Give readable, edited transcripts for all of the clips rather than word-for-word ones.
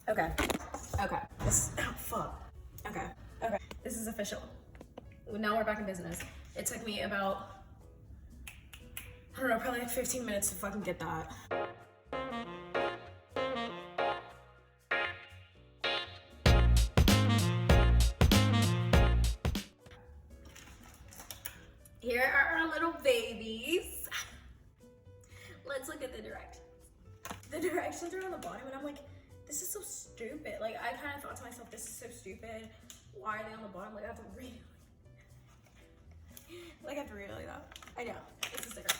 Okay. Okay. This, oh, fuck. Okay. Okay. This is official. Now we're back in business. It took me about, I don't know, probably like 15 minutes to fucking get that. Here are our little babies. Let's look at the directions. The directions are on the bottom, and I'm like, this is so stupid. Like, I kind of thought to myself, this is so stupid. Why are they on the bottom? Like, I have to read. Like, I have to read it like that. I know. It's a sticker.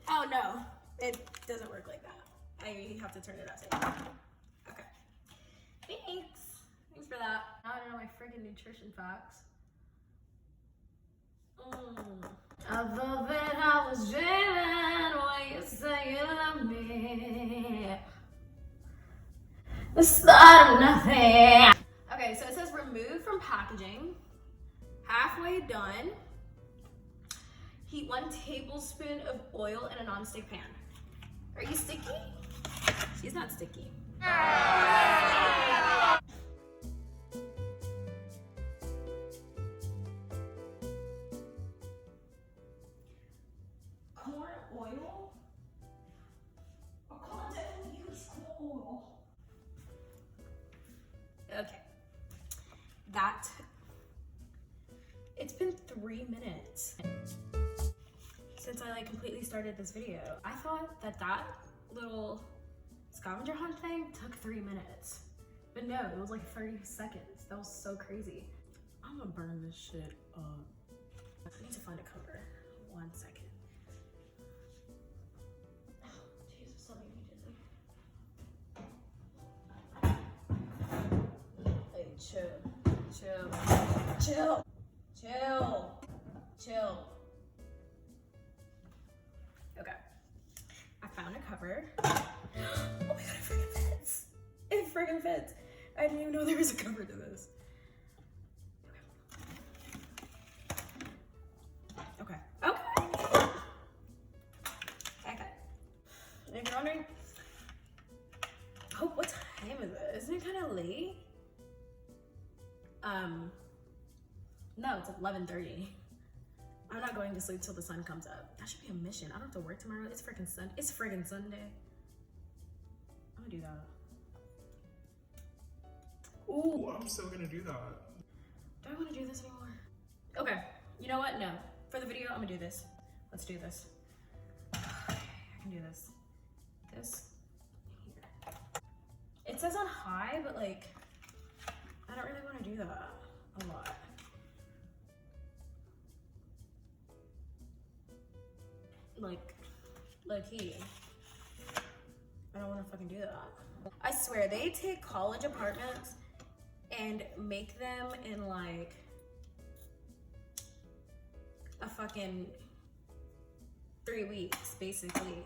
Oh, no. It doesn't work like that. I have to turn it upside down. Okay. Thanks. Thanks for that. Now I don't know my freaking nutrition facts. Above it, I was dreaming when you say you love me. The start of nothing. Okay, so it says remove from packaging. Halfway done. Heat 1 tablespoon of oil in a non-stick pan. Are you sticky? She's not sticky. Corn oil? A content use oil. Okay. That. It's been 3 minutes since I completely started this video. I thought that little scavenger hunt thing took 3 minutes. But no, it was like 30 seconds. That was so crazy. I'm gonna burn this shit up. I need to find a cover. 1 second. Oh, Jesus, let me do this. Hey, chill. Okay. I found a cover. Oh my god, it freaking fits. It freaking fits. I didn't even know there was a cover to this. Okay. If you're wondering, oh, what time is it? Isn't it kind of late? No, it's 11:30. I'm not going to sleep till the sun comes up. That should be a mission. I don't have to work tomorrow. It's freaking Sunday. I'm gonna do that. Ooh, I'm still gonna do that. Do I want to do this anymore? Okay, you know what? No. For the video, I'm gonna do this. Let's do this. I can do this. This here. It says on high, but I don't really want to do that a lot. Low-key. I don't want to fucking do that. I swear, they take college apartments and make them in a fucking 3 weeks, basically.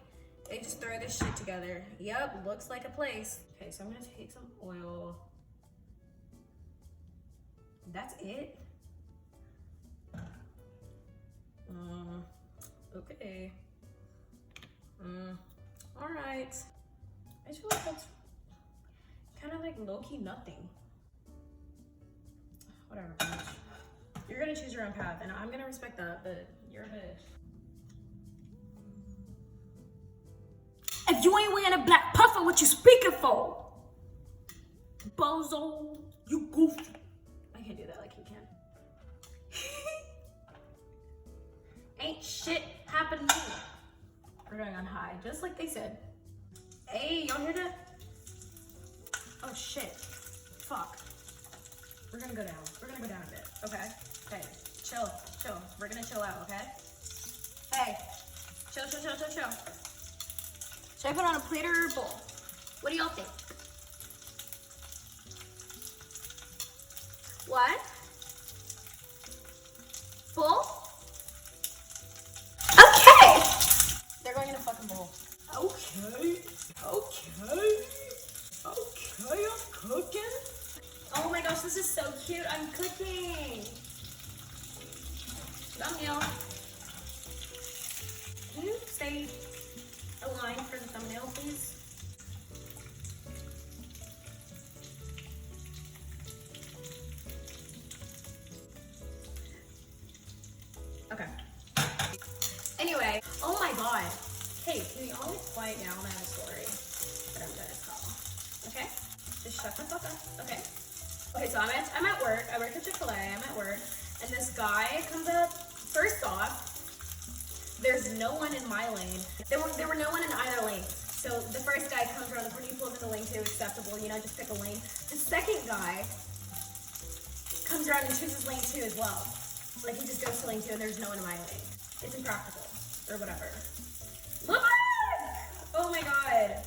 They just throw this shit together. Yep, looks like a place. Okay, so I'm gonna take some oil. That's it? Okay. All right. I just feel like that's kind of low-key nothing. Whatever, bitch. You're gonna choose your own path, and I'm gonna respect that, but you're a bitch. If you ain't wearing a black puffer, what you speaking for? Bozo, you goofy. I can't do that like he can. Ain't shit happened to me. We're going on high, just like they said. Hey, y'all hear that? Oh shit. Fuck. We're gonna go down. We're gonna go down a bit, okay? Hey, chill. We're gonna chill out, okay? Hey, chill. Should I put on a plate or a bowl? What do y'all think? What? Bowl? Okay! They're going in a fucking bowl. Okay, I'm cooking. Oh my gosh, this is so cute. I'm cooking. Thumbnail. Can you say a line for the thumbnail, please? right now and I have a story that I'm gonna tell. Okay? Just shut myself up. Okay? Okay, so I'm at work. I work at Chick-fil-A. I'm at work. And this guy comes up. First off, there's no one in my lane. There were no one in either lane. So the first guy comes around the corner, he pulls into lane 2, acceptable, you know, just pick a lane. The second guy comes around and chooses lane 2 as well. Like he just goes to lane 2 and there's no one in my lane. It's impractical. Or whatever. Look! Oh my god.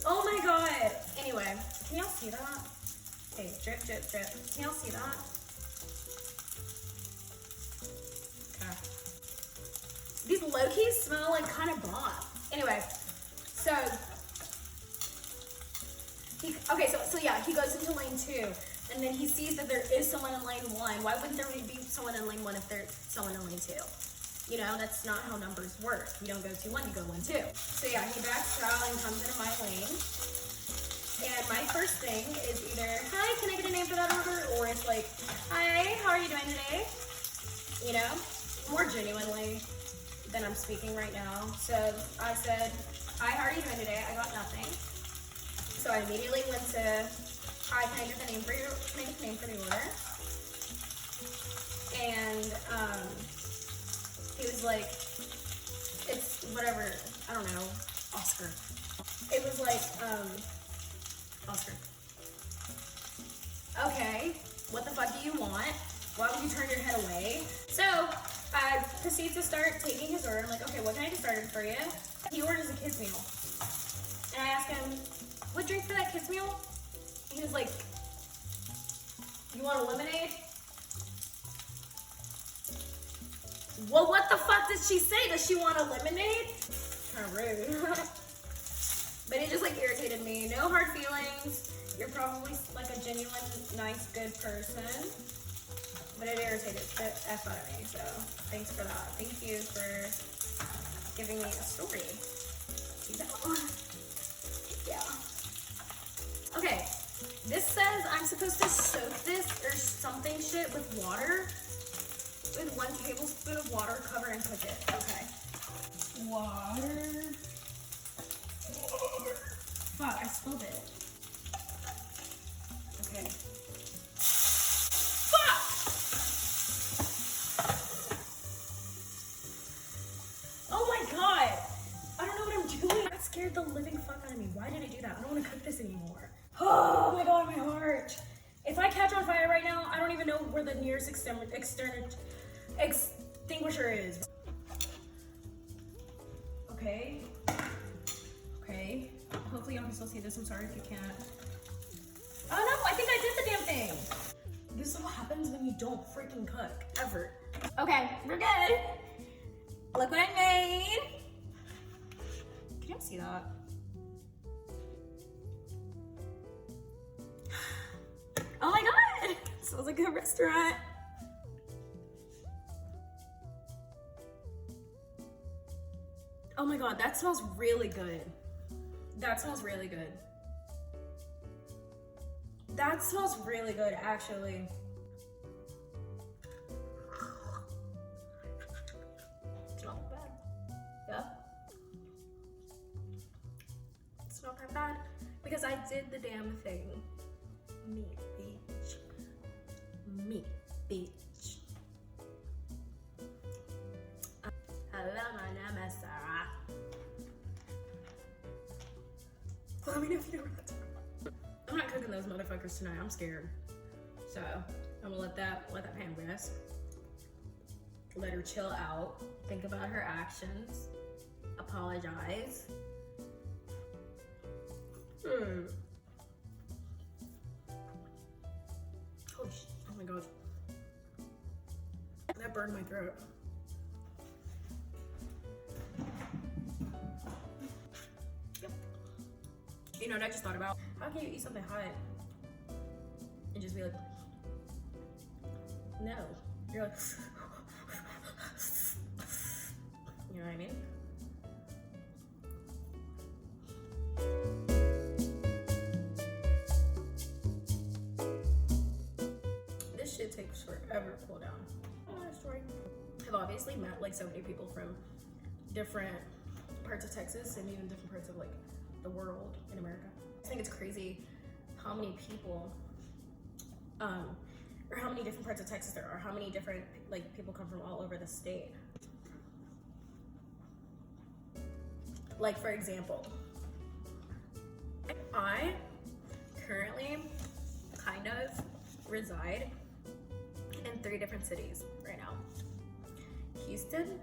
Oh my god. Anyway, can y'all see that? Okay, drip, drip, drip. Can y'all see that? Okay. These low-keys smell like kind of bomb. Anyway, so he goes into lane 2, and then he sees that there is someone in lane 1. Why wouldn't there be someone in lane 1 if there's someone in lane 2? You know, that's not how numbers work. You don't go 2-1, you go 1-2. So yeah, he backs out and comes into my lane. And my first thing is either, hi, can I get a name for that order? Or it's like, hi, how are you doing today? You know, more genuinely than I'm speaking right now. So I said, hi, how are you doing today? I got nothing. So I immediately went to, hi, can I get the name for your, can I get the name for the order? And he was like, it's whatever, I don't know, Oscar. It was like, Oscar. Okay, what the fuck do you want? Why would you turn your head away? So I proceed to start taking his order. I'm like, okay, what can I get started for you? He orders a kid's meal. And I asked him, what drink for that kid's meal? He was like, you want a lemonade? Well, what the fuck did she say? Does she want a lemonade? Kind of rude. But it just like irritated me. No hard feelings. You're probably like a genuine, nice, good person. But it irritated the F out of me. So thanks for that. Thank you for giving me a story. Yeah. Okay. This says I'm supposed to soak this or something shit with water. With 1 tablespoon of water, cover and cook it. Okay. Water. Fuck, I spilled it. Okay. Fuck! Oh my god! I don't know what I'm doing. That scared the living fuck out of me. Why did I do that? I don't want to cook this anymore. Oh my god, my heart. If I catch on fire right now, I don't even know where the nearest extinguisher is. Okay. Okay. Hopefully y'all can still see this. I'm sorry if you can't. Oh no, I think I did the damn thing. This is what happens when you don't freaking cook, ever. Okay, we're good. Look what I made. Can y'all see that? Oh my god, smells like a restaurant. Oh my god, that smells really good. That smells really good. That smells really good, actually. It's not that bad. Yeah? It's not that bad. Because I did the damn thing. Me, bitch. Me, bitch. Hello, my name is Sarah. Let me know if you know where that's from. I'm not cooking those motherfuckers tonight. I'm scared. So I'm gonna let that pan rest. Let her chill out. Think about her actions. Apologize. Oh my god. That burned my throat. Yep. You know what I just thought about? How can you eat something hot and just be like, no. You're like, you know what I mean? This shit takes forever to cool down. Another story. I've obviously met like so many people from different parts of Texas and even different parts of like the world in America. I think it's crazy how many people, or how many different parts of Texas there are, how many different like people come from all over the state. Like for example, I currently kind of reside in 3 different cities right now. Houston,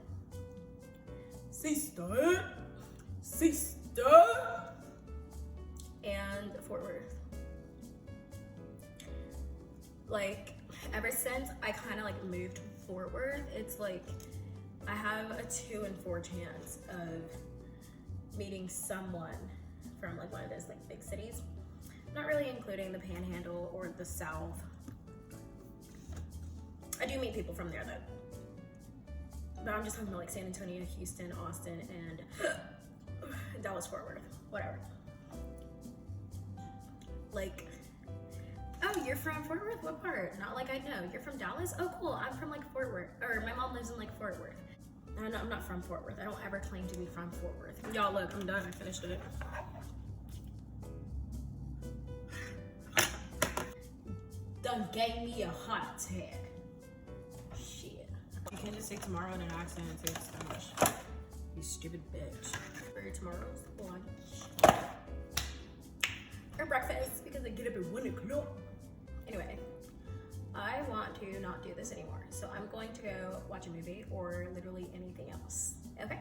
sister, and Fort Worth. Like ever since I kind of like moved to Fort Worth, it's like I have a 2 in 4 chance of meeting someone from like one of those like big cities. Not really including the Panhandle or the South. I do meet people from there though. But I'm just talking about like San Antonio, Houston, Austin, and Dallas, Fort Worth, whatever. Like, oh, you're from Fort Worth? What part? Not like I know. You're from Dallas? Oh, cool. I'm from like Fort Worth. Or my mom lives in like Fort Worth. No, I'm not from Fort Worth. I don't ever claim to be from Fort Worth. Y'all, look, I'm done. I finished it. Done gave me a heart attack. Shit. You can't just say tomorrow in an accent and say it's Spanish. You stupid bitch. For tomorrow's lunch. Or breakfast, because I get up at 1 o'clock. Anyway, I want to not do this anymore. So I'm going to go watch a movie or literally anything else. Okay?